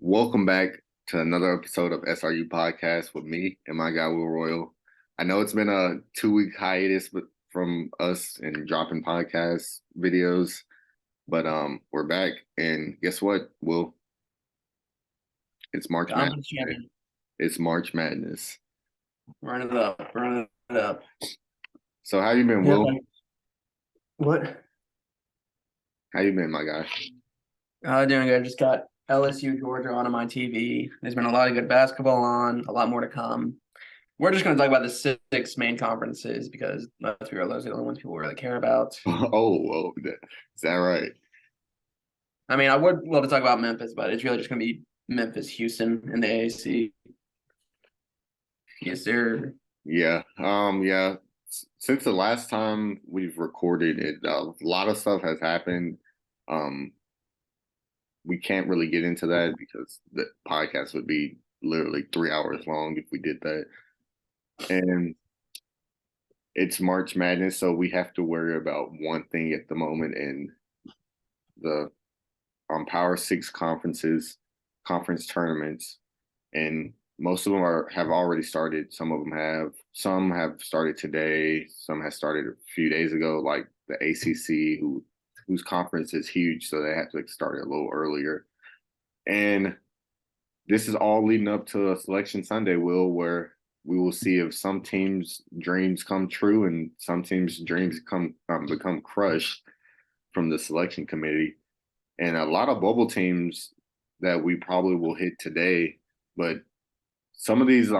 Welcome back to another episode of SRU Podcast with me and my guy Will Royal. I know it's been a 2 week hiatus from us and dropping podcast videos, but we're back and guess what, Will? It's March Madness. Conference champion. It's March Madness. Run it up. Run it up. So how you been, Yeah. Will? What? How you been, my guy? Doing good. Just got LSU Georgia on my TV. There's been a lot of good basketball on, a lot more to come. We're just going to talk about the six main conferences because let's be real, those are the only ones people really care about. Is that right? I mean, I would love to talk about Memphis, but it's really just going to be Memphis, Houston, and the AAC. Yes, sir. Yeah. Yeah. Since the last time we've recorded it, a lot of stuff has happened. We can't really get into that because the podcast would be literally 3 hours long if we did that. And it's March Madness, so we have to worry about one thing at the moment in the Power Six conference tournaments, and most of them have already started. Some have started today. Some have started a few days ago, like the ACC, whose conference is huge, so they have to start a little earlier. And this is all leading up to a Selection Sunday, Will, where we will see if some teams' dreams come true and some teams' dreams become crushed from the selection committee. And a lot of bubble teams that we probably will hit today, but some of these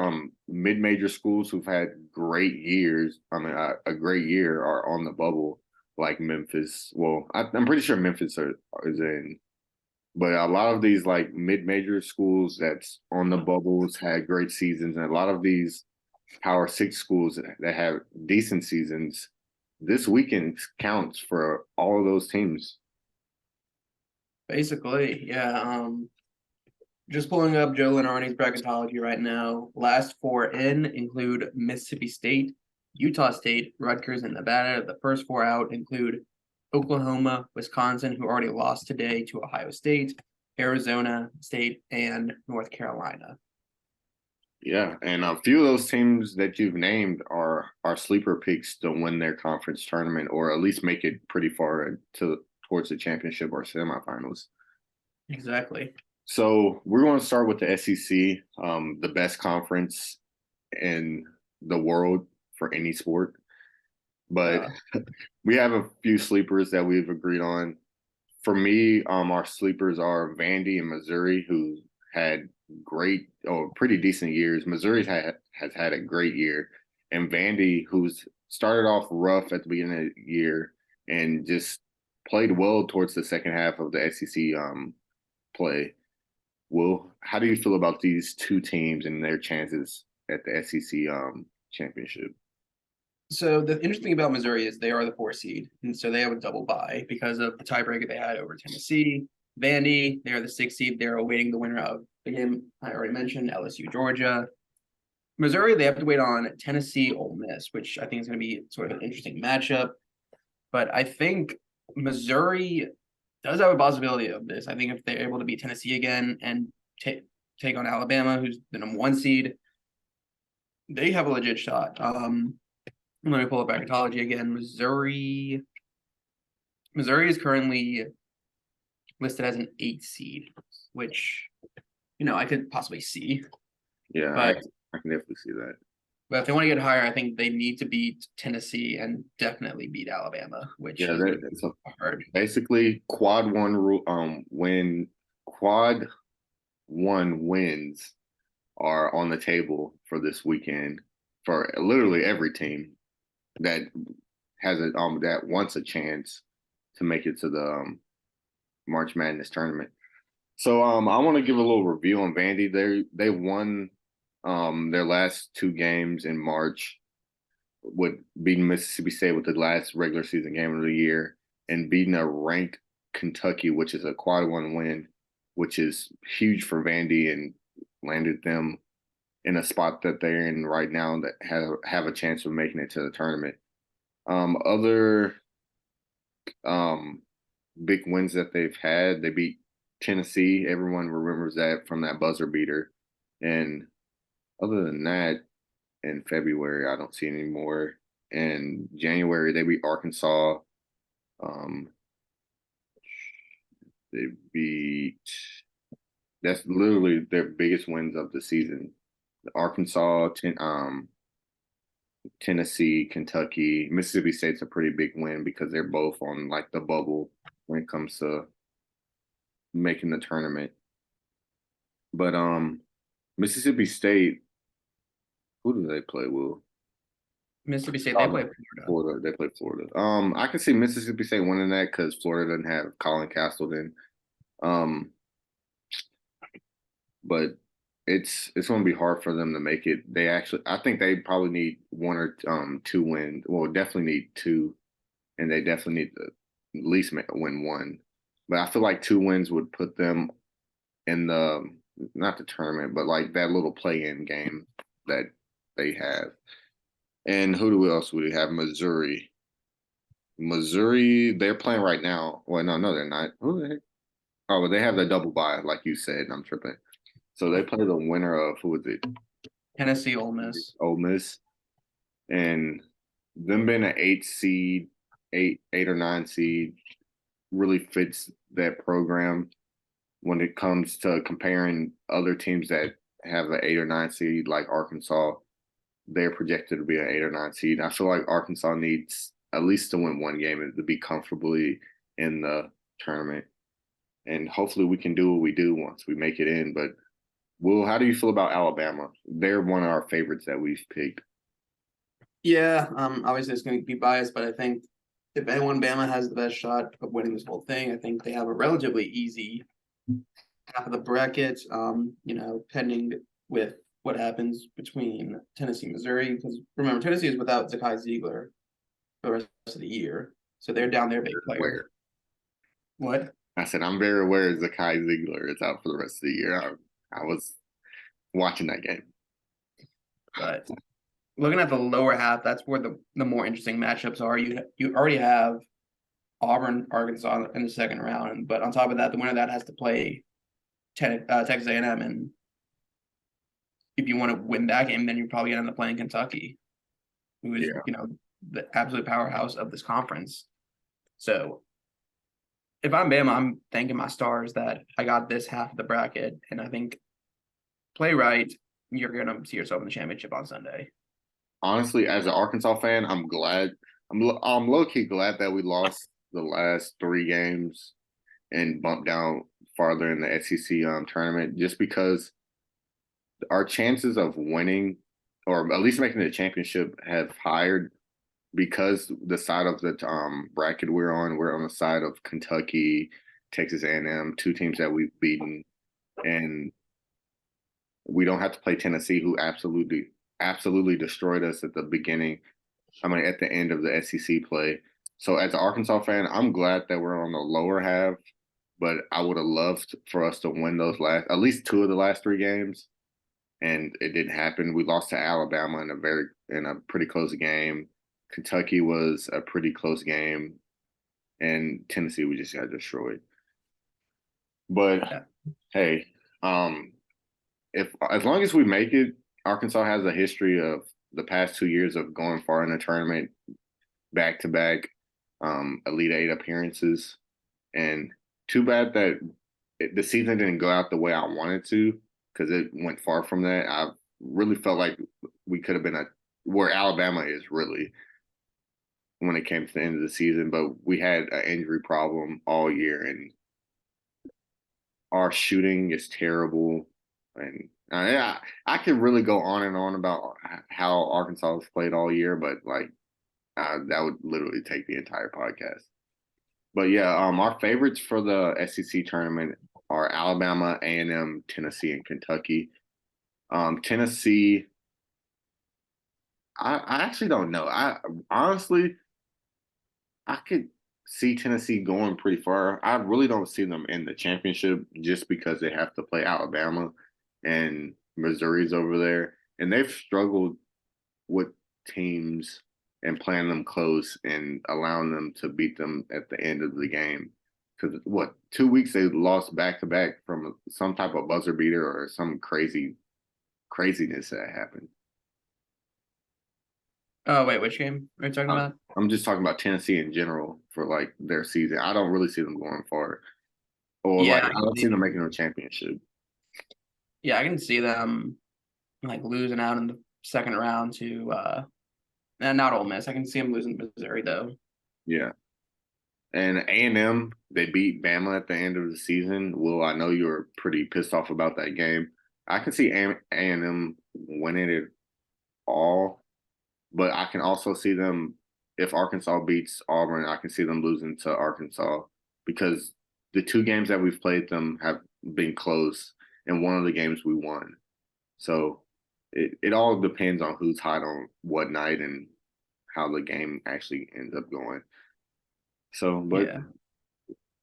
mid-major schools who've had great years, a great year, are on the bubble, like Memphis. Well, I'm pretty sure Memphis is in, but a lot of these like mid-major schools that's on the bubbles had great seasons, and a lot of these Power Six schools that have decent seasons, this weekend counts for all of those teams. Basically, yeah. Just pulling up Joe Lunardi's bracketology right now. Last four in include Mississippi State, Utah State, Rutgers, and Nevada. The first four out include Oklahoma, Wisconsin, who already lost today to Ohio State, Arizona State, and North Carolina. Yeah, and a few of those teams that you've named are sleeper picks to win their conference tournament, or at least make it pretty far towards the championship or semifinals. Exactly. So we're going to start with the SEC, the best conference in the world for any sport. But we have a few sleepers that we've agreed on. For me, our sleepers are Vandy and Missouri, who had pretty decent years. Missouri has had a great year, and Vandy, who's started off rough at the beginning of the year and just played well towards the second half of the SEC play. Will, how do you feel about these two teams and their chances at the SEC championship? So the interesting thing about Missouri is they are the 4 seed, and so they have a double bye because of the tiebreaker they had over Tennessee. Vandy, they are the 6 seed. They're awaiting the winner of the game I already mentioned, LSU Georgia. Missouri, they have to wait on Tennessee Ole Miss, which I think is going to be sort of an interesting matchup. But I think Missouri does have a possibility of this. I think if they're able to beat Tennessee again and take on Alabama, who's the number 1 seed, they have a legit shot. Let me pull up bracketology again. Missouri is currently listed as an 8 seed, which I could possibly see. Yeah, but I can definitely see that. But if they want to get higher, I think they need to beat Tennessee and definitely beat Alabama, which is hard. Basically, quad one wins are on the table for this weekend for literally every team that has that wants a chance to make it to the March Madness tournament. So I want to give a little review on Vandy. They won their last 2 games in March, with beating Mississippi State with the last regular season game of the year, and beating a ranked Kentucky, which is a quad one win, which is huge for Vandy and landed them in a spot that they're in right now that have a chance of making it to the tournament. Other big wins that they've had, they beat Tennessee. Everyone remembers that from that buzzer beater. And other than that, in February, I don't see any more. In January, they beat Arkansas. Um, they beat, that's literally their biggest wins of the season. Arkansas, Tennessee, Kentucky, Mississippi State's a pretty big win because they're both on like the bubble when it comes to making the tournament. But Mississippi State, who do they play, Will? Mississippi State, they play Florida. Florida. They play Florida. I can see Mississippi State winning that because Florida doesn't have Colin Castleton. Um, but it's going to be hard for them to make it. I think they probably need one or two wins. Well, definitely need two, and they definitely need to at least win one. But I feel like two wins would put them in the not the tournament, but like that little play-in game that they have. And else would we have? Missouri. Missouri, they're playing right now. Well, no, they're not. Who the heck? Oh, but they have the double bye, like you said. I'm tripping. So they play the winner of who is it? Tennessee, Ole Miss. Ole Miss, and them being an eight or nine seed, really fits that program when it comes to comparing other teams that have an 8 or 9 seed, like Arkansas. They're projected to be an 8 or 9 seed. I feel like Arkansas needs at least to win one game and to be comfortably in the tournament. And hopefully we can do what we do once we make it in. But Will, how do you feel about Alabama? They're one of our favorites that we've picked. Yeah, obviously it's going to be biased, but I think if anyone, Bama has the best shot of winning this whole thing. I think they have a relatively easy half of the bracket. Pending with what happens between Tennessee and Missouri, because remember Tennessee is without Zakai Ziegler for the rest of the year, so they're down their big player. What? I said I'm very aware Zakai Ziegler is out for the rest of the year. I was watching that game, but looking at the lower half, that's where the more interesting matchups are. You already have Auburn, Arkansas in the second round, but on top of that, the winner of that has to play Texas A&M, and if you want to win that game, then you're probably going to end up playing Kentucky, who is the absolute powerhouse of this conference. So if I'm Bama, I'm thanking my stars that I got this half of the bracket, and I think play right, you're going to see yourself in the championship on Sunday. Honestly, as an Arkansas fan, I'm glad. I'm low-key glad that we lost the last 3 games and bumped down farther in the SEC tournament, just because our chances of winning or at least making the championship have higher because the side of the bracket we're on the side of Kentucky, Texas A&M, 2 teams that we've beaten, and we don't have to play Tennessee, who absolutely destroyed us at the beginning. I mean, at the end of the SEC play. So as an Arkansas fan, I'm glad that we're on the lower half, but I would have loved for us to win those at least 2 of the last 3 games. And it didn't happen. We lost to Alabama in a pretty close game. Kentucky was a pretty close game, and Tennessee we just got destroyed. But hey, if as long as we make it, Arkansas has a history of the past 2 years of going far in the tournament, back to back, Elite 8 appearances, and too bad that the season didn't go out the way I wanted to, because it went far from that. I really felt like we could have been where Alabama is really when it came to the end of the season, but we had an injury problem all year, and our shooting is terrible. And I could really go on and on about how Arkansas has played all year, but that would literally take the entire podcast. But yeah, our favorites for the SEC tournament are Alabama, A&M, Tennessee, and Kentucky. Tennessee, I actually don't know. I honestly, I could see Tennessee going pretty far. I really don't see them in the championship just because they have to play Alabama and Missouri's over there. And they've struggled with teams and playing them close and allowing them to beat them at the end of the game. because what 2 weeks they lost back to back from some type of buzzer beater or some craziness that happened. Oh wait, which game are you talking Uh, about? I'm just talking about Tennessee in general for like their season. I don't really see them going far, or like Yeah, I don't see them making a championship. yeah, I can see them like losing out in the second round to and not Ole Miss. I can see them losing to Missouri though. Yeah, and A&M they beat Bama at the end of the season. Well, I know you were pretty pissed off about that game. I can see A&M winning it all, but I can also see them if Arkansas beats Auburn. I can see them losing to Arkansas because the two games that we've played them have been close, and one of the games we won. So it all depends on who's hot on what night and how the game actually ends up going. So, but Yeah.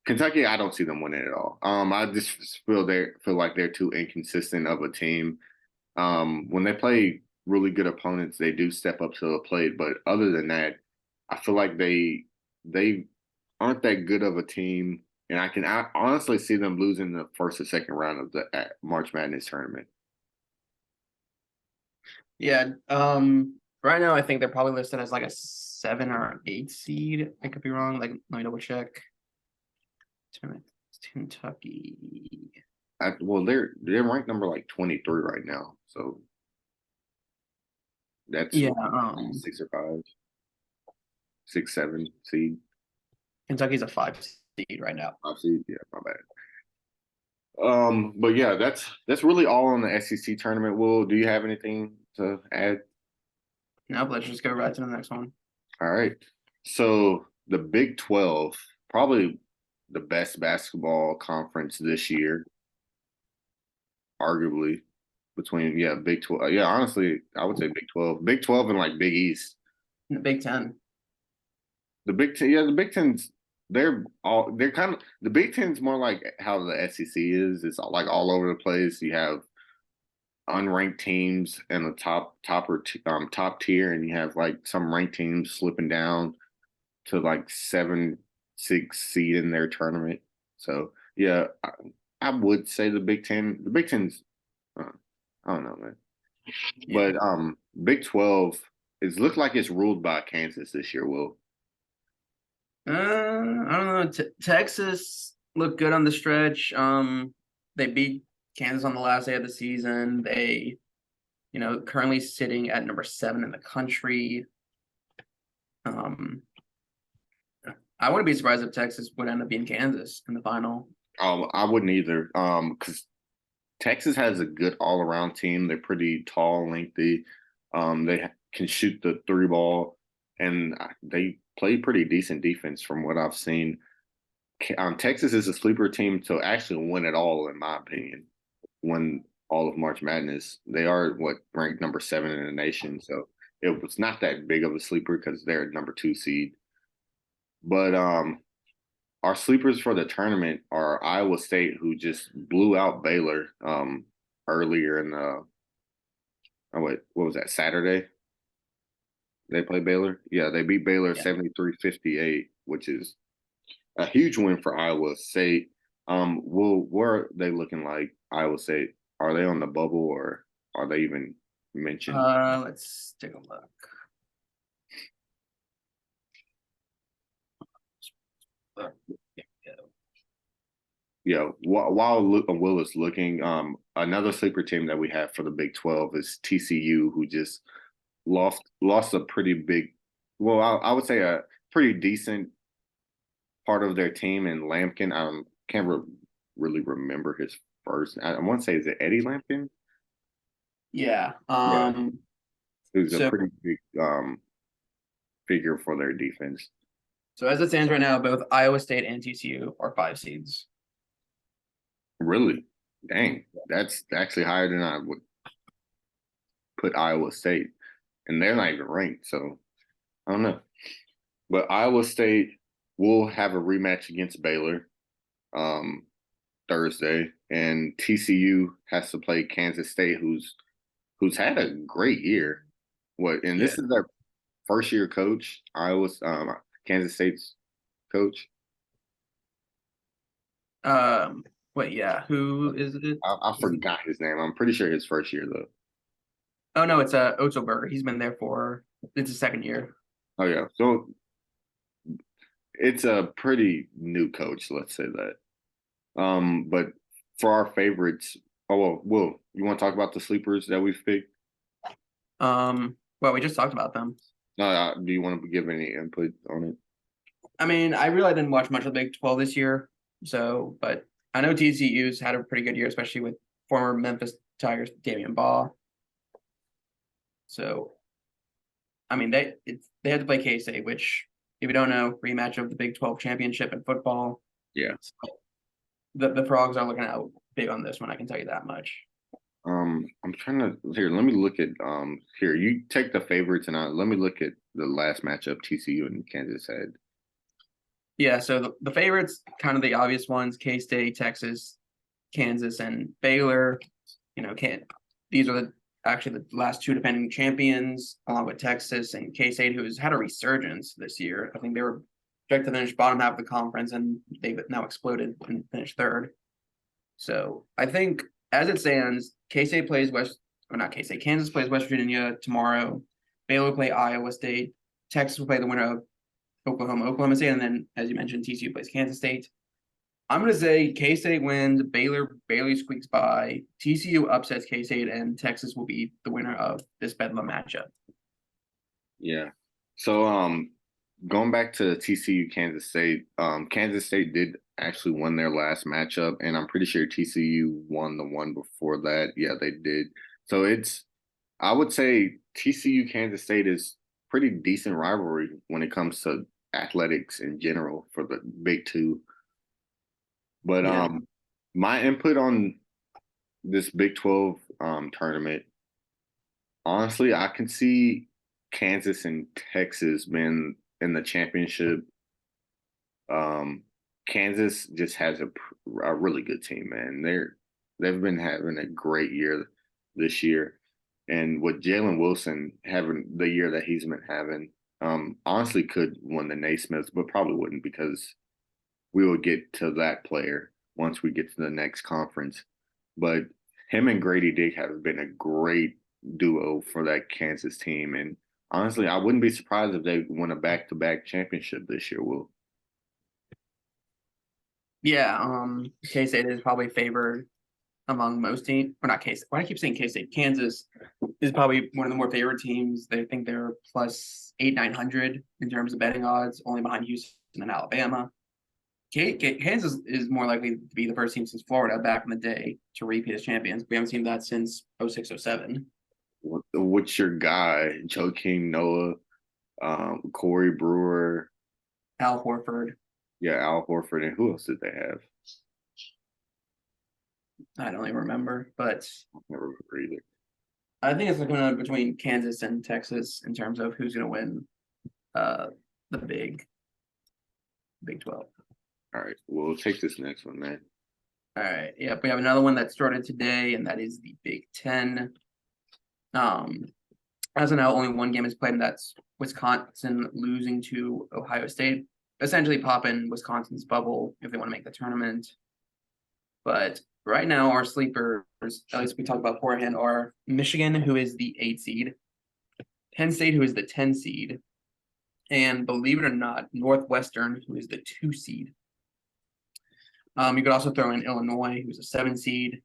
Kentucky, I don't see them winning at all. I just feel like they're too inconsistent of a team. When they play really good opponents, they do step up to the plate. But other than that, I feel like they aren't that good of a team, and I honestly see them losing the first or second round of the March Madness tournament. Yeah. Right now I think they're probably listed as like a 7 or 8 seed. I could be wrong. Like let me double check. Kentucky. Well, they're ranked number like 23 right now, so that's Yeah. 6 or 5, 6, 7 seed. Kentucky's a 5 seed right now. 5 seed, yeah, my bad. But yeah, that's really all on the SEC tournament. Will, do you have anything to add? Now let's just go right to the next one. All right. So the Big 12, probably the best basketball conference this year, arguably between Big 12. Yeah, honestly, I would say Big 12. Big 12 and like Big East. In the Big Ten. The Big Ten, yeah, the Big Ten's they're kind of the Big Ten's more like how the SEC is. It's like all over the place. You have unranked teams in the top tier, and you have like some ranked teams slipping down to like 7, 6 seed in their tournament. So yeah, I would say the Big Ten. The Big Ten's I don't know, man. Yeah. But Big 12 is looked like it's ruled by Kansas this year. Will I don't know. Texas looked good on the stretch. They beat Kansas on the last day of the season. They, currently sitting at number 7 in the country. I wouldn't be surprised if Texas would end up being Kansas in the final. I wouldn't either. Because Texas has a good all around team. They're pretty tall, lengthy. They can shoot the three ball, and they play pretty decent defense from what I've seen. Texas is a sleeper team to actually win it all, in my opinion. Win all of March Madness. They are ranked number 7 in the nation, so it was not that big of a sleeper because they're number 2 seed. But our sleepers for the tournament are Iowa State, who just blew out Baylor earlier in the what was that, Saturday? They played Baylor. Yeah, they beat Baylor Yeah. 73-58, which is a huge win for Iowa State. Where are they looking like, Iowa State? Are they on the bubble or are they even mentioned? Let's take a look. Yeah, while Will is looking, another sleeper team that we have for the Big 12 is TCU, who just lost a pretty big, well, I would say a pretty decent part of their team in Lampkin. I can't really remember his first. I want to say, is it Eddie Lampkin? Yeah. Yeah, who's a So pretty big figure for their defense. so as it stands right now, both Iowa State and TCU are 5 seeds. Really? Dang, that's actually higher than I would put Iowa State, and they're not even ranked. So I don't know. But Iowa State will have a rematch against Baylor Thursday, and TCU has to play Kansas State, who's had a great year. And Yeah. this is their first year coach, Kansas State's coach. Wait, yeah, who is it? I forgot his name. I'm pretty sure his first year though. Oh no, it's Otzelberger. He's been there for it's his second year. Oh yeah, so it's a pretty new coach. Let's say that. But for our favorites, oh well, Will, you want to talk about the sleepers that we've picked? Well, we just talked about them. Do you want to give any input on it? I mean, I really didn't watch much of the Big 12 this year, so but I know TCU's had a pretty good year, especially with former Memphis Tigers Damian Baugh. So, I mean, they had to play K-State, which, if you don't know, rematch of the Big 12 championship in football. Yeah. So the Frogs are looking out big on this one. I can tell you that much. I'm trying to here. Let me look at here. You take the favorites and let me look at the last matchup TCU and Kansas had. Yeah, so the favorites, kind of the obvious ones: K-State, Texas, Kansas, and Baylor. You know, can these are actually the last two defending champions, along with Texas and K-State, who has had a resurgence this year. I think they were projected to finish bottom half of the conference, and they've now exploded and finished third. So I think, as it stands, K-State plays not K-State, Kansas plays West Virginia tomorrow. Baylor will play Iowa State. Texas will play the winner of Oklahoma State, and then, as you mentioned, TCU plays Kansas State. I'm going to say K-State wins, Baylor barely squeaks by, TCU upsets K-State, and Texas will be the winner of this Bedlam matchup. Yeah. So going back to TCU Kansas State, Kansas State did actually win their last matchup, and I'm pretty sure TCU won the one before that. Yeah, they did. So I would say TCU Kansas State is pretty decent rivalry when it comes to athletics in general for the Big Two. But Yeah. my input on this Big 12 tournament, honestly, I can see Kansas and Texas being in the championship. Kansas just has a really good team, man. They've been having a great year this year, and with Jalen Wilson having the year that he's been having, honestly could win the Naismiths, but probably wouldn't because we will get to that player once we get to the next conference. But him and Grady Dick have been a great duo for that Kansas team, and honestly, I wouldn't be surprised if they win a back-to-back championship this year. Will. Yeah, K-State is probably favored among most teams. Or not K-State. Why do I keep saying K-State? Kansas is probably one of the more favored teams. They think they're plus 900 in terms of betting odds, only behind Houston and Alabama. Kansas is more likely to be the first team since Florida back in the day to repeat as champions. We haven't seen that since 06-07. What's your guy? Joakim Noah, Corey Brewer, Al Horford. Yeah, Al Horford, and who else did they have? I don't even remember, but I don't remember either. I think it's going between Kansas and Texas in terms of who's going to win the Big 12. All right, we'll take this next one, man. All right. Yep. We have another one that started today, and that is the Big 10. As of now, only one game is played, and that's Wisconsin losing to Ohio State, essentially popping Wisconsin's bubble if they want to make the tournament. But right now, our sleepers, at least we talked about beforehand, are Michigan, who is the 8 seed, Penn State, who is the 10 seed, and believe it or not, Northwestern, who is the 2 seed. You could also throw in Illinois, who's a 7 seed,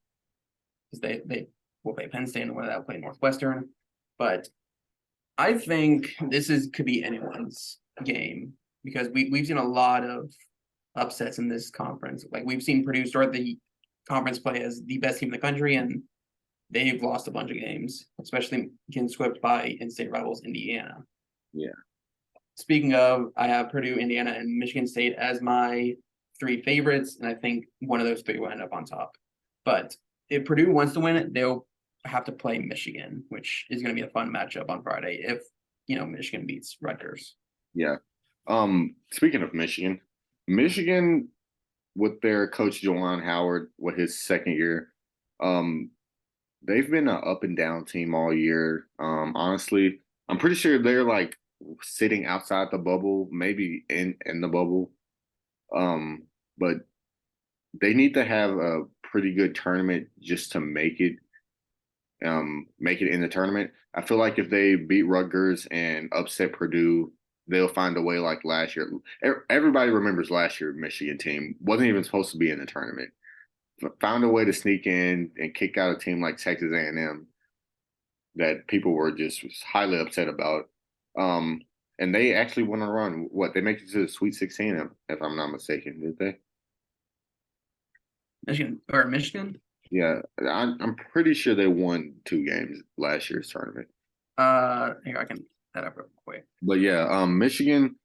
because they will play Penn State and they'll play Northwestern. But I think could be anyone's game because we've seen a lot of upsets in this conference. Like we've seen Purdue start the conference play as the best team in the country, and they've lost a bunch of games, especially getting swept by in-state rivals Indiana. Yeah. Speaking of, I have Purdue, Indiana, and Michigan State as my 3 favorites, and I think one of those 3 will end up on top. But if Purdue wants to win it, they'll have to play Michigan, which is going to be a fun matchup on Friday if Michigan beats Rutgers. Yeah. Speaking of Michigan with their coach Juwan Howard with his second year, they've been an up and down team all year. Honestly, I'm pretty sure they're like sitting outside the bubble, maybe in the bubble. But they need to have a pretty good tournament just to make it in the tournament. I feel like if they beat Rutgers and upset Purdue, they'll find a way like last year. Everybody remembers last year Michigan team wasn't even supposed to be in the tournament. Found a way to sneak in and kick out a team like Texas A&M that people were just highly upset about. Um, and they actually went on a run. What they make it to the Sweet 16, if I'm not mistaken, did they? Michigan. Yeah, I'm pretty sure they won 2 games last year's tournament. Here I can that up real quick. But yeah, Michigan,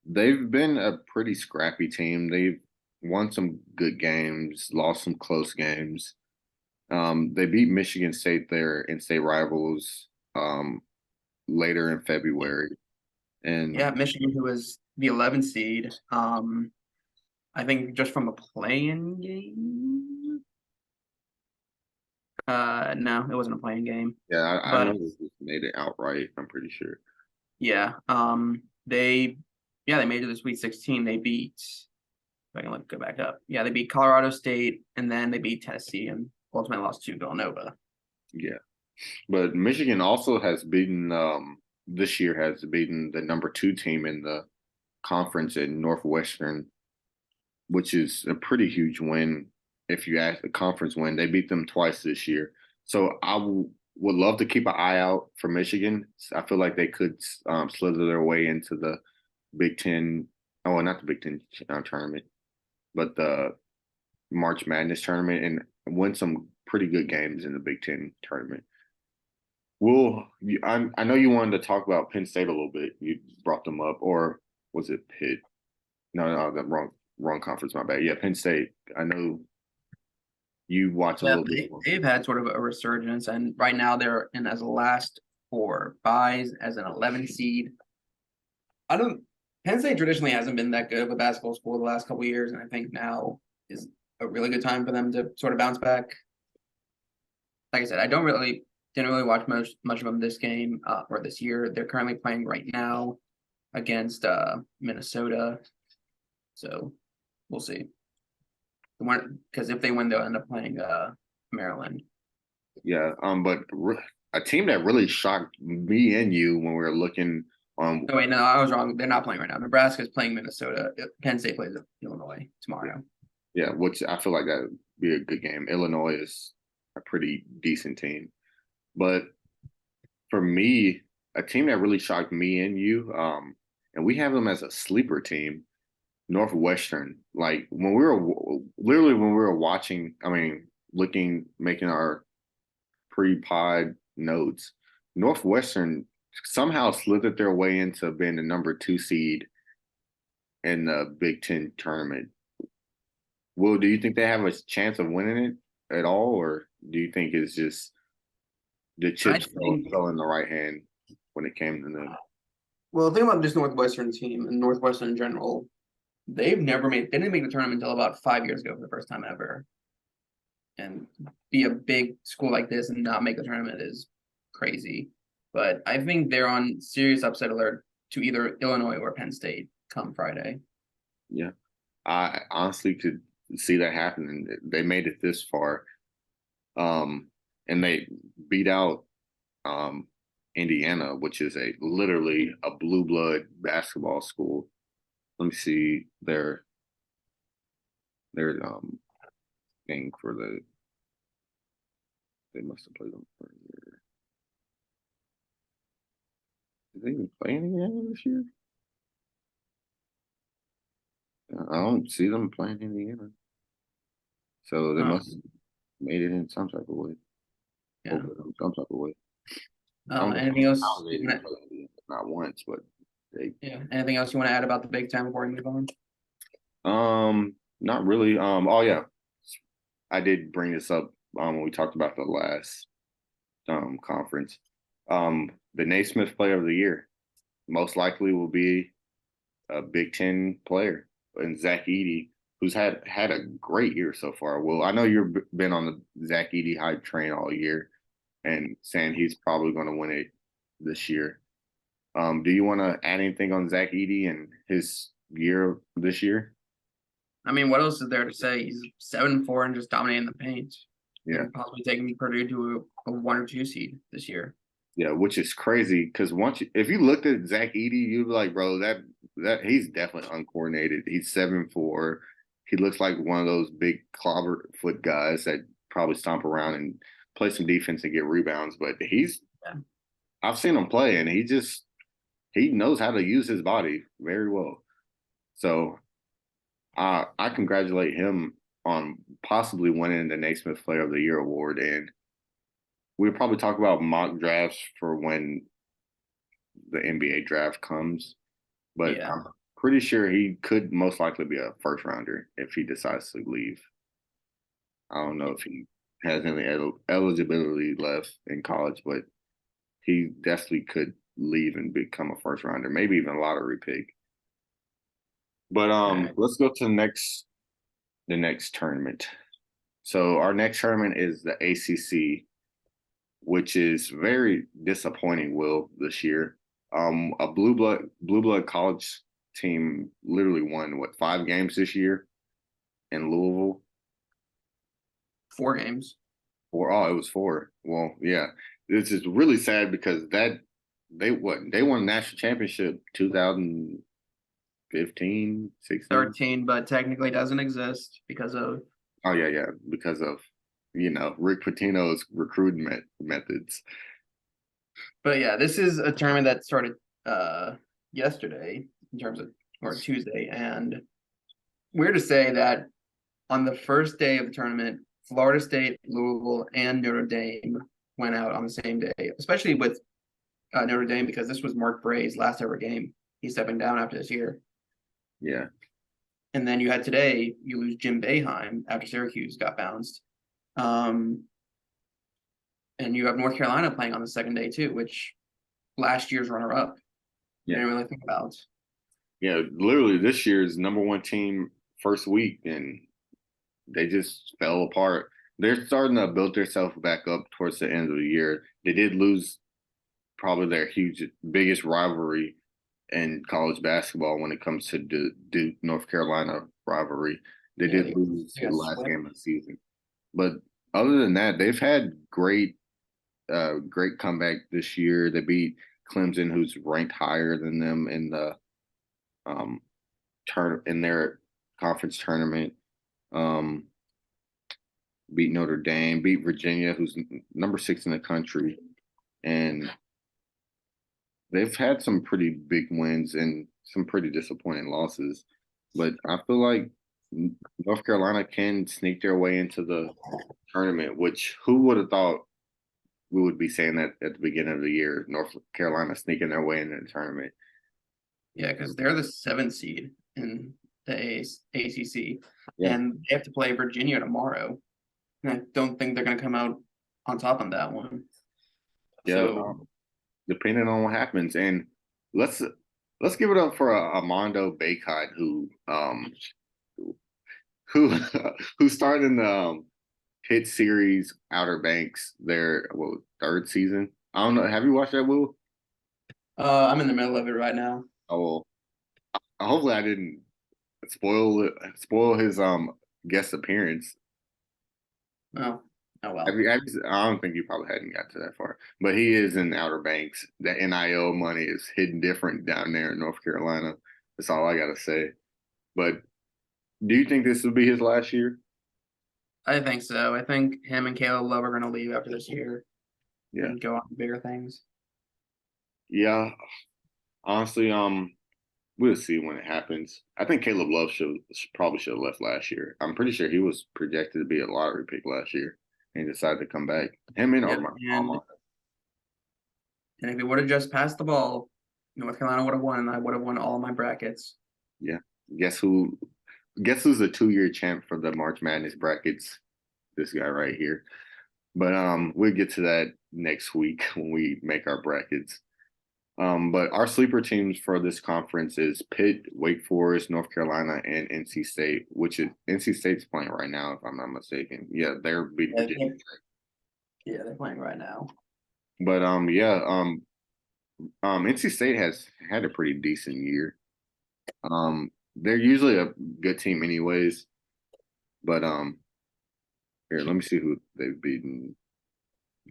they've been a pretty scrappy team. They've won some good games, lost some close games. They beat Michigan State there in state rivals later in February. And Yeah, Michigan, who was the 11th seed. I think just from a playing game. No, it wasn't a playing game. yeah, I But know they just made it outright, I'm pretty sure. yeah, they made it to the Sweet 16. They beat. If I can go back up. Yeah, they beat Colorado State, and then they beat Tennessee, and ultimately lost to Villanova. Yeah. But Michigan also has beaten this year has beaten the number 2 team in the conference in Northwestern, which is a pretty huge win. If you ask the conference win, they beat them twice this year. So would love to keep an eye out for Michigan. I feel like they could slither their way into the Big Ten. Oh, not the Big Ten tournament, but the March Madness tournament and win some pretty good games in the Big Ten tournament. Well, I know you wanted to talk about Penn State a little bit. You brought them up, or was it Pitt? No, the wrong conference. My bad. Yeah, Penn State. I know you watch a Yeah, little bit more. they've had sort of a resurgence, and right now they're in as last 4 buys as an 11 seed. I don't. Penn State traditionally hasn't been that good of a basketball school the last couple of years, and I think now is a really good time for them to sort of bounce back. Like I said, I didn't really watch much of them this game or this year. They're currently playing right now against Minnesota, so we'll see. Because if they win, they'll end up playing Maryland. Yeah, but a team that really shocked me and you when we were looking on. Oh wait, no, I was wrong. They're not playing right now. Nebraska's playing Minnesota. Penn State plays Illinois tomorrow. Yeah, which I feel like that would be a good game. Illinois is a pretty decent team, but for me, a team that really shocked me and you, and we have them as a sleeper team, Northwestern. Like when we were literally when we were watching, I mean, looking, making our pre-pod notes, Northwestern somehow slithered their way into being the number 2 seed in the Big Ten tournament. Will, do you think they have a chance of winning it at all, or do you think it's just the chips fell in the right hand when it came to them? Well, the thing about this Northwestern team and Northwestern in general, they didn't make the tournament until about 5 years ago for the first time ever. And be a big school like this and not make the tournament is crazy. But I think they're on serious upset alert to either Illinois or Penn State come Friday. Yeah, I honestly could see that happening. They made it this far, and they beat out Indiana, which is literally a blue blood basketball school. Let me see their game for the. They must have played them for a year. Did they even play Indiana this year? I don't see them playing Indiana. So they must have made it in some type of way. Yeah. Some type of way. Anything else? Not once, but they. Yeah. Anything else you want to add about the Big Ten before we move on? Not really. Oh yeah, I did bring this up when we talked about the last conference. The Naismith Player of the Year most likely will be a Big Ten player, and Zach Edey, who's had a great year so far. Well, I know you've been on the Zach Edey hype train all year, and saying he's probably going to win it this year. Do you want to add anything on Zach Edey and his year this year? I mean, what else is there to say? He's 7-4 and just dominating the paint. Yeah. And possibly taking Purdue to a 1 or 2 seed this year. Yeah, which is crazy because if you looked at Zach Edey, you'd be like, bro, that he's definitely uncoordinated. He's 7'4". He looks like one of those big clobber foot guys that probably stomp around and play some defense and get rebounds. But I've seen him play, and he knows how to use his body very well. So I congratulate him on possibly winning the Naismith Player of the Year award. And we'll probably talk about mock drafts for when the NBA draft comes. But Yeah. I'm pretty sure he could most likely be a first rounder if he decides to leave. I don't know if he has any eligibility left in college, but he definitely could leave and become a first rounder, maybe even a lottery pick. But Right. let's go to the next tournament. So our next tournament is the ACC, which is very disappointing, Will, this year. A blue blood college team literally won 5 games this year in Louisville. 4 games. It was 4. Well, yeah. This is really sad because they won national championship 2015, 16. 13, but technically doesn't exist because of Oh yeah, because of Rick Pitino's recruiting methods. But yeah, this is a tournament that started yesterday in terms of or Tuesday, and weird to say that on the first day of the tournament, Florida State, Louisville, and Notre Dame went out on the same day, especially with Notre Dame because this was Mark Bray's last ever game. He's stepping down after this year. Yeah. And then you had today, you lose Jim Boeheim after Syracuse got bounced. And you have North Carolina playing on the second day too, which last year's runner-up. Yeah. Didn't really think about. Yeah, literally this year's number 1 team first week, and they just fell apart. They're starting to build themselves back up towards the end of the year. They did lose probably their biggest rivalry in college basketball when it comes to Duke North Carolina rivalry. They did lose the last game of the season, but other than that, they've had great comeback this year. They beat Clemson, who's ranked higher than them in the in their conference tournament. Beat Notre Dame, beat Virginia, who's number 6 in the country, and they've had some pretty big wins and some pretty disappointing losses. But I feel like North Carolina can sneak their way into the tournament, which who would have thought we would be saying that at the beginning of the year, North Carolina sneaking their way into the tournament. Yeah, because they're the 7th seed in the ACC, Yeah. and they have to play Virginia tomorrow. And I don't think they're going to come out on top on that one. Yeah, So, depending on what happens, and let's give it up for Armando Bacot, who started in the hit series Outer Banks, their 3rd season. I don't know. Have you watched that, Will? I'm in the middle of it right now. Oh well, hopefully I didn't spoil his guest appearance. Oh well. I don't think you probably hadn't got to that far, but he is in Outer Banks. The NIL money is hidden different down there in North Carolina. That's all I gotta say. But do you think this will be his last year? I think so. I think him and Caleb Love are going to leave after this year. Yeah. And go on to bigger things. Yeah. Honestly, we'll see when it happens. I think Caleb Love probably should have left last year. I'm pretty sure he was projected to be a lottery pick last year and decided to come back. Him and Armando. And if he would have just passed the ball, North Carolina would have won, and I would have won all my brackets. Yeah. Guess who's the 2-year champ for the March Madness brackets? This guy right here. But we'll get to that next week when we make our brackets. But our sleeper teams for this conference is Pitt, Wake Forest, North Carolina, and NC State, which is NC State's playing right now, if I'm not mistaken. Yeah, they're beating Virginia. Yeah, they're playing right now. But NC State has had a pretty decent year. they're usually a good team anyways. But here, let me see who they've beaten.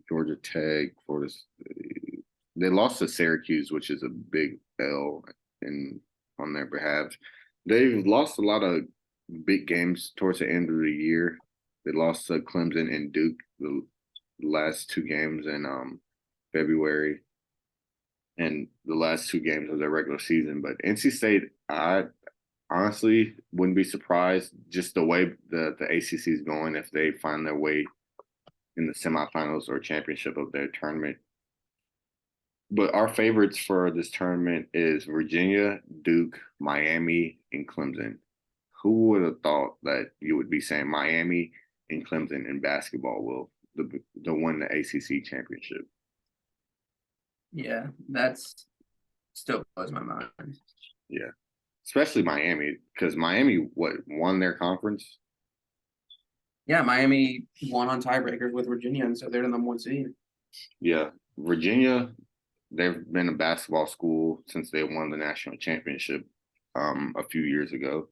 Georgia Tech, Florida State. They lost to Syracuse, which is a big L in on their behalf. They've lost a lot of big games towards the end of the year. They lost to Clemson and Duke the last two games in February and the last two games of their regular season. But NC State, I honestly wouldn't be surprised just the way the ACC is going if they find their way in the semifinals or championship of their tournament. But our favorites for this tournament is Virginia, Duke, Miami, and Clemson. Who would have thought that you would be saying Miami and Clemson in basketball will the win the ACC championship? Yeah, that's still blows my mind. Yeah, especially Miami because Miami won their conference. Yeah, Miami won on tiebreakers with Virginia, and so they're the number one seed. Yeah, Virginia, they've been a basketball school since they won the national championship a few years ago.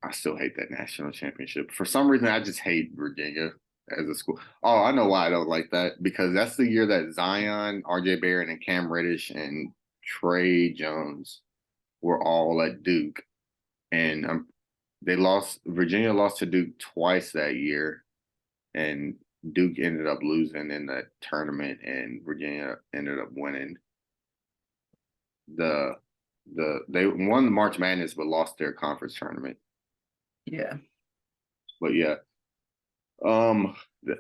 I still hate that national championship. For some reason, I just hate Virginia as a school. Oh, I know why I don't like that because that's the year that Zion, RJ Barrett, and Cam Reddish and Trey Jones were all at Duke, and they lost. Virginia lost to Duke twice that year, and Duke ended up losing in the tournament, and Virginia ended up winning the they won the March Madness but lost their conference tournament. Yeah. But yeah,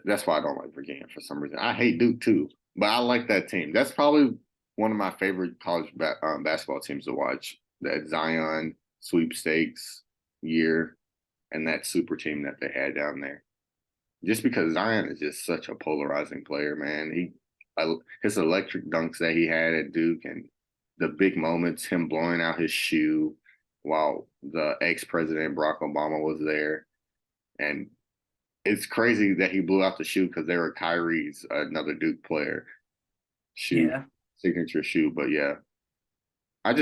that's why I don't like Virginia for some reason. I hate Duke too, but I like that team. That's probably one of my favorite college basketball teams to watch. That Zion sweepstakes year and that super team that they had down there. Just because Zion is just such a polarizing player, man. His electric dunks that he had at Duke and the big moments, him blowing out his shoe while the ex-president Barack Obama was there. And it's crazy that he blew out the shoe because they were Kyrie's, another Duke player, Yeah. signature shoe. But yeah, I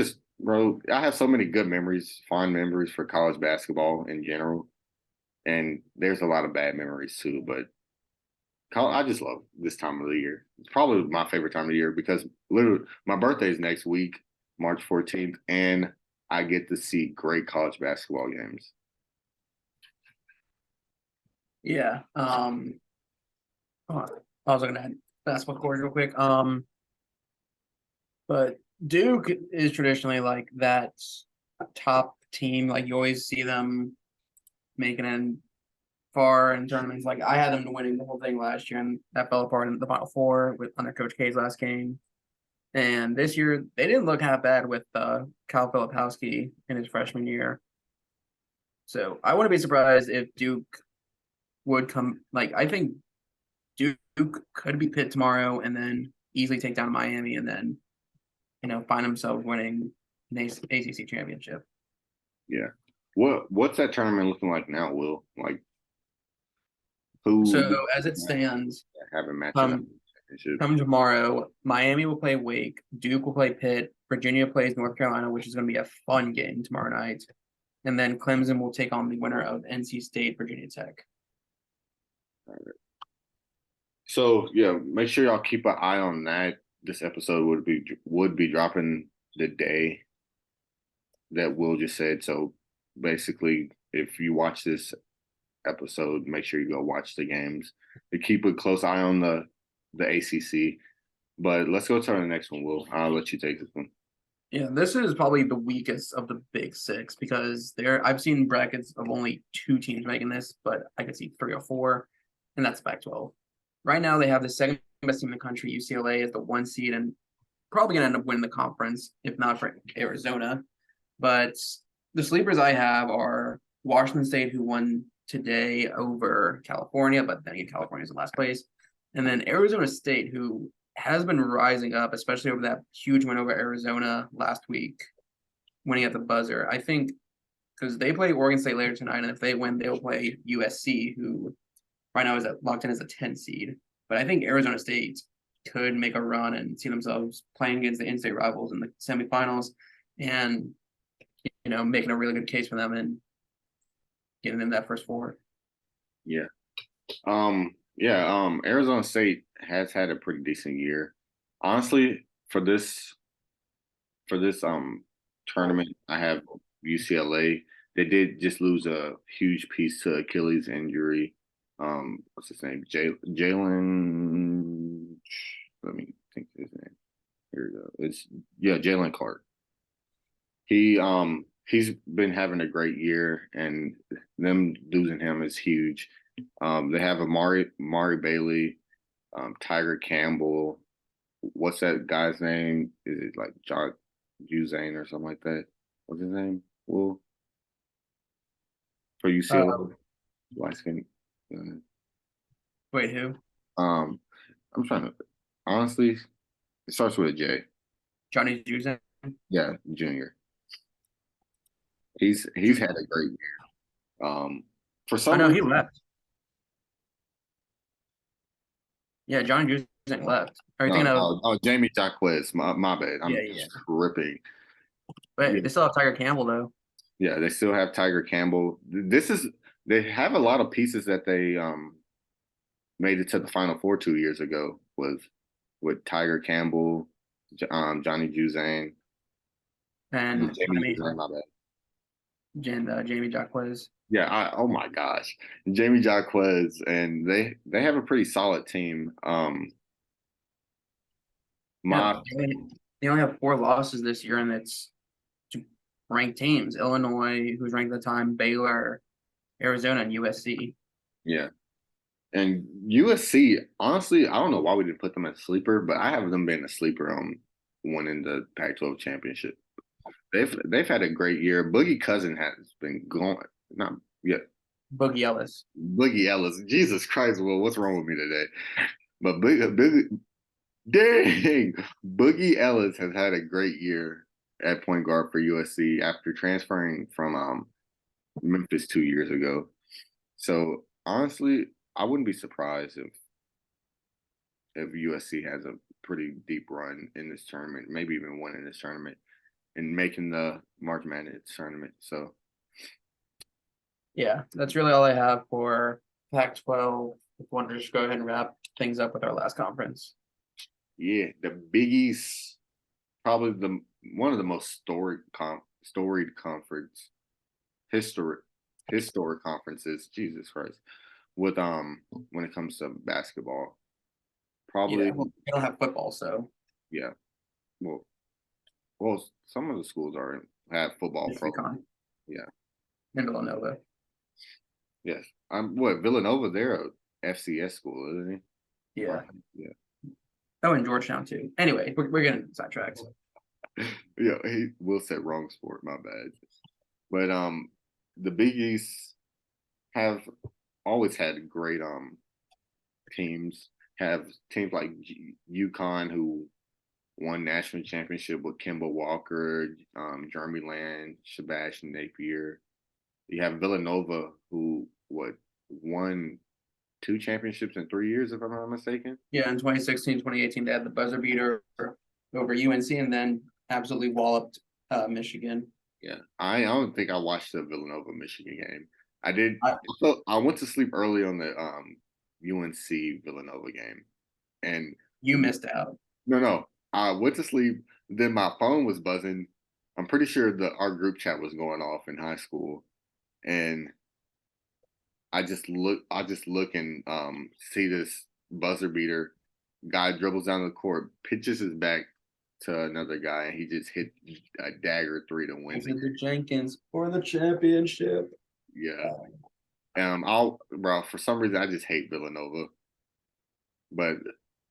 have so many good memories, fond memories for college basketball in general. And there's a lot of bad memories too, but I just love this time of the year. It's probably my favorite time of the year because literally my birthday is next week, March 14th, and I get to see great college basketball games. Yeah. I was looking at basketball scores real quick. But Duke is traditionally like that top team. Like you always see them making it far in tournaments. Like I had them winning the whole thing last year, and that fell apart in the Final Four with under Coach K's last game. And this year they didn't look half bad with Kyle Filipowski in his freshman year. So I wouldn't be surprised if Duke would come. Like I think Duke could be Pitt tomorrow, and then easily take down Miami, and then find themselves winning an ACC championship. Yeah. What's that tournament looking like now, Will? Like who? So as it stands, haven't matched come tomorrow, Miami will play Wake, Duke will play Pitt, Virginia plays North Carolina, which is going to be a fun game tomorrow night, and then Clemson will take on the winner of NC State, Virginia Tech. So yeah, make sure y'all keep an eye on that. This episode would be dropping the day that Will just said. So basically, if you watch this episode, make sure you go watch the games. To keep a close eye on the ACC. But let's go to the next one, Will. I'll let you take this one. Yeah, this is probably the weakest of the big six because I've seen brackets of only two teams making this, but I could see 3 or 4, and that's Pac-12. Right now, they have the second best team in the country. UCLA is the 1 seed and probably going to end up winning the conference, if not for Arizona. But the sleepers I have are Washington State, who won today over California, but then again, California's in last place. And then Arizona State, who has been rising up, especially over that huge win over Arizona last week, winning at the buzzer. I think because they play Oregon State later tonight, and if they win, they'll play USC, who right now is locked in as a 10 seed. But I think Arizona State could make a run and see themselves playing against the in-state rivals in the semifinals. And making a really good case for them and getting them that first four. Yeah. Arizona State has had a pretty decent year. Honestly, for this tournament, I have UCLA. They did just lose a huge piece to Achilles injury. What's his name? Jalen. Let me think of his name. Here we go. Jalen Clark. He's been having a great year, and them losing him is huge. They have Mari Bailey, Tiger Campbell. What's that guy's name? Is it like John Juzane or something like that? What's his name? Well, for UCLA, light skin. Wait, who? I'm trying to. Honestly, it starts with a J. Johnny Juzang? Yeah, junior. He's had a great year. For Oh some no, he reason, left. Yeah, Johnny Juzang left. Are you no, thinking of? Jamie Jaquez. My bad. I'm Yeah. tripping. But Yeah, they still have Tiger Campbell though. yeah. They still have Tiger Campbell. They have a lot of pieces that they made it to the Final Four 2 years ago with Tiger Campbell, Johnny Juzang, And Jamie Juzang. My bad. Jamie Jaquez. Yeah. Oh my gosh, Jamie Jaquez, and they have a pretty solid team. Yeah, My they only have 4 losses this year, and it's to ranked teams: Illinois, who's ranked at the time, Baylor, Arizona, and USC. yeah. And USC, honestly, I don't know why we didn't put them as a sleeper, but I have them being a sleeper on winning the Pac-12 championship. They've had a great year. Boogie Cousin has been going, not yet. Boogie Ellis. Boogie Ellis, Jesus Christ, well, what's wrong with me today? But dang, Boogie Ellis has had a great year at point guard for USC after transferring from Memphis 2 years ago. So honestly, I wouldn't be surprised if USC has a pretty deep run in this tournament, maybe even winning this tournament and making the March Madness tournament. So Yeah, that's really all I have for Pac-12. If you want to just go ahead and wrap things up with our last conference. yeah, the Big East, probably one of the most storied conference historic conferences. Jesus Christ, with when it comes to basketball, probably Yeah, well, they don't have football, so yeah. Well, some of the schools have football it's programs. UConn Yeah. and Villanova. Yes. Villanova, they're a FCS school, isn't he? Yeah. Yeah. Oh, and Georgetown too. Anyway, we're getting sidetracked. Yeah, he will say wrong sport, my bad. But the Big East have always had great teams. Have teams like UConn who won national championship with Kemba Walker, Jeremy Lamb, Sebastian Napier. You have Villanova who won 2 championships in 3 years, if I'm not mistaken. Yeah, in 2016, 2018, they had the buzzer beater over UNC and then absolutely walloped Michigan. Yeah, I don't think I watched the Villanova Michigan game. I did. I- I went to sleep early on the UNC Villanova game, and You missed out. no, I went to sleep. Then my phone was buzzing. I'm pretty sure our group chat was going off in high school, and I just look and see this buzzer beater guy dribbles down the court, pitches his back to another guy, and he just hit a dagger three to win the The Jenkins for the championship. Yeah. For some reason I just hate Villanova, but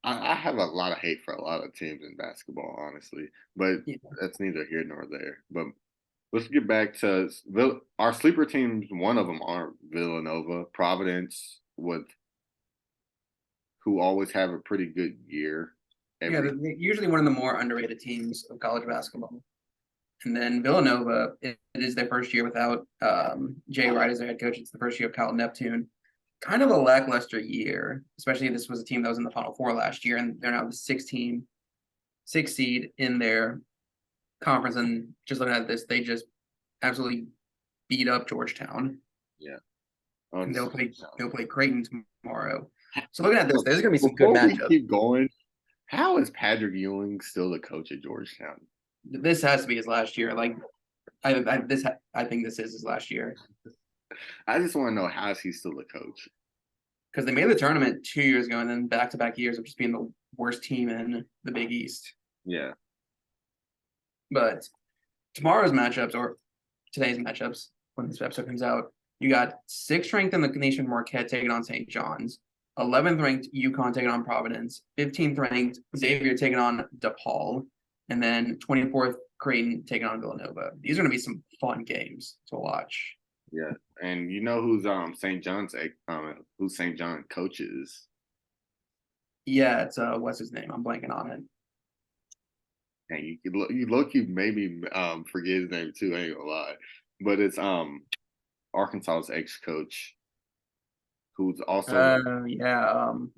I have a lot of hate for a lot of teams in basketball, honestly. But Yeah. that's neither here nor there. But let's get back to our sleeper teams. One of them are Villanova, Providence, who always have a pretty good year. Yeah, they're usually one of the more underrated teams of college basketball. And then Villanova, it is their first year without Jay Wright as their head coach. It's the first year of Kyle Neptune. Kind of a lackluster year, especially this was a team that was in the Final Four last year, and they're now the sixth seed in their conference. And just looking at this, they just absolutely beat up Georgetown. Yeah. And they'll play Unfortunately. Creighton tomorrow. So looking at this, there's gonna be some good Before we matchups. keep going, how is Patrick Ewing still the coach at Georgetown? This has to be his last year. Like I think this is his last year I just want to know how is he still the coach? because they made the tournament 2 years ago and then back-to-back years of just being the worst team in the Big East. Yeah. But tomorrow's matchups or today's matchups when this episode comes out, you got 6th ranked in the nation Marquette taking on St. John's, 11th ranked UConn taking on Providence, 15th ranked Xavier taking on DePaul, and then 24th Creighton taking on Villanova. These are going to be some fun games to watch. Yeah, and you know who's St. John's who St. John coaches? Yeah, it's what's his name? I'm blanking on it. And you look you maybe forget his name too. I ain't gonna lie, but it's Arkansas's ex coach, who's also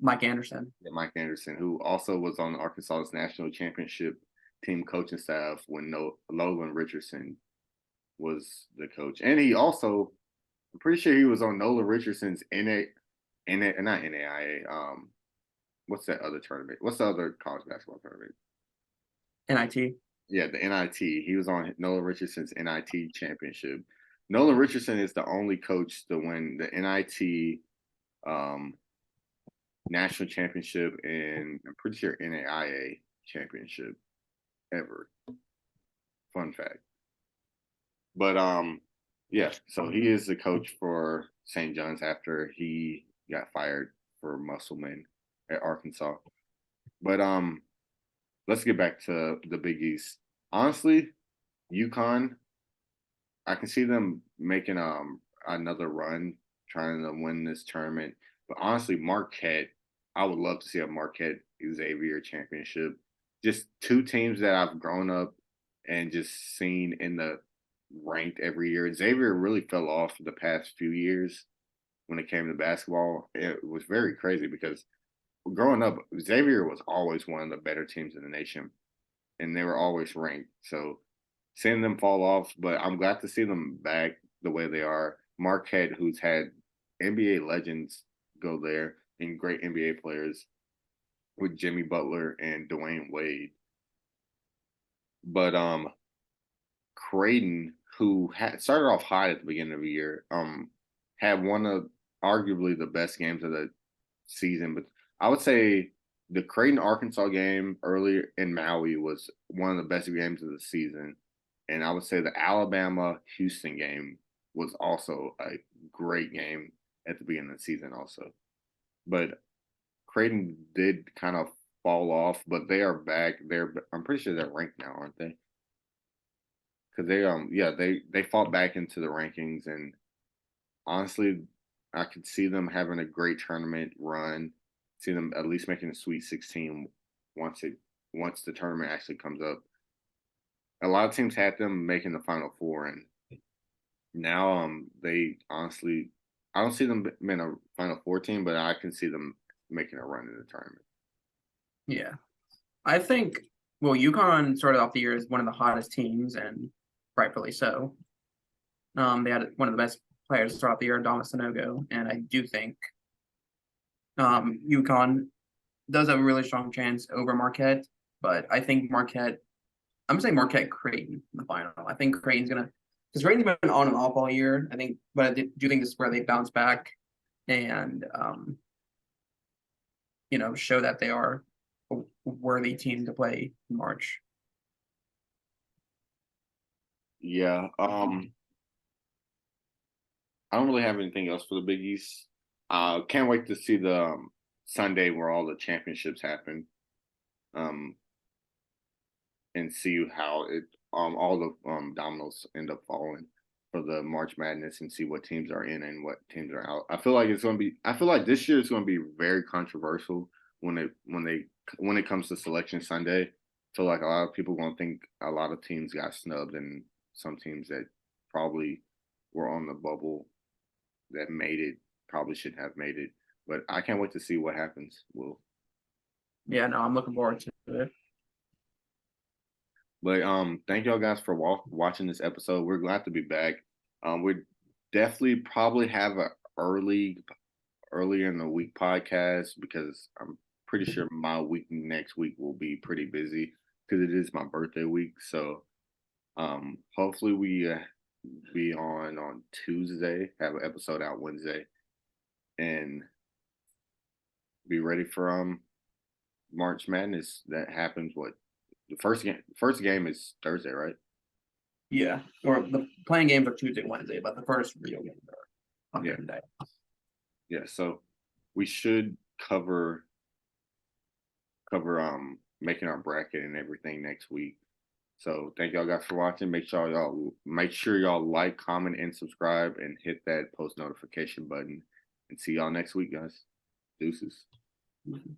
Mike Anderson. Mike Anderson, who also was on Arkansas's national championship team coaching staff when Nolan Richardson was the coach, and he also, I'm pretty sure he was on Nolan Richardson's not NAIA. What's that other tournament? What's the other college basketball tournament? NIT. Yeah, the NIT. He was on Nolan Richardson's NIT championship. Nolan Richardson is the only coach to win the NIT national championship and I'm pretty sure NAIA championship ever. Fun fact. But yeah, so he is the coach for St. John's after he got fired for Musselman at Arkansas. But let's get back to the Big East. Honestly, UConn, I can see them making another run trying to win this tournament. But honestly, Marquette, I would love to see a Marquette Xavier championship. Just two teams that I've grown up and just seen in the ranked every year. Xavier really fell off the past few years when it came to basketball. It was very crazy because growing up, Xavier was always one of the better teams in the nation, and they were always ranked. So seeing them fall off, but I'm glad to see them back the way they are. Marquette, who's had NBA legends go there and great NBA players with Jimmy Butler and Dwayne Wade. But Creighton, who had started off hot at the beginning of the year, had one of arguably the best games of the season. But I would say the Creighton Arkansas game earlier in Maui was one of the best games of the season. And I would say the Alabama Houston game was also a great game at the beginning of the season, also. But Creighton did kind of fall off, but they are back. I'm pretty sure they're ranked now, aren't they? Because they fought back into the rankings, and honestly, I could see them having a great tournament run. See them at least making a Sweet 16 once the tournament actually comes up. A lot of teams had them making the Final Four, and now they honestly, I don't see them being a Final Four team, but I can see them making a run in the tournament. Yeah, I think. Well, UConn started off the year as one of the hottest teams, and rightfully so. They had one of the best players to start off the year, Domas Sanogo, and I do think UConn does have a really strong chance over Marquette, but I think Marquette. I'm gonna say Marquette Creighton in the final. I think Creighton's gonna because Creighton's been on and off all year. I think, but I do think this is where they bounce back and show that they are a worthy team to play in March. Yeah. I don't really have anything else for the Big East. Can't wait to see the Sunday where all the championships happen. And see how it all the dominoes end up falling for the March Madness and see what teams are in and what teams are out. I feel like this year is going to be very controversial when it comes to Selection Sunday. I feel like a lot of people going to think a lot of teams got snubbed and some teams that probably were on the bubble that made it probably shouldn't have made it. But I can't wait to see what happens. Yeah, no, I'm looking forward to it. But thank y'all guys for watching this episode. We're glad to be back. We definitely probably have a earlier in the week podcast because I'm pretty sure my week next week will be pretty busy because it is my birthday week. So hopefully we be on Tuesday, have an episode out Wednesday, and be ready for March Madness. That happens what the first game is Thursday, right? Yeah, or the playing games are Tuesday, Wednesday, but the first real games are on Yeah. different day. Yeah, so we should cover making our bracket and everything next week. So thank y'all guys for watching. Make sure y'all like, comment, and subscribe, and hit that post notification button. And see y'all next week, guys. Deuces. Mhm.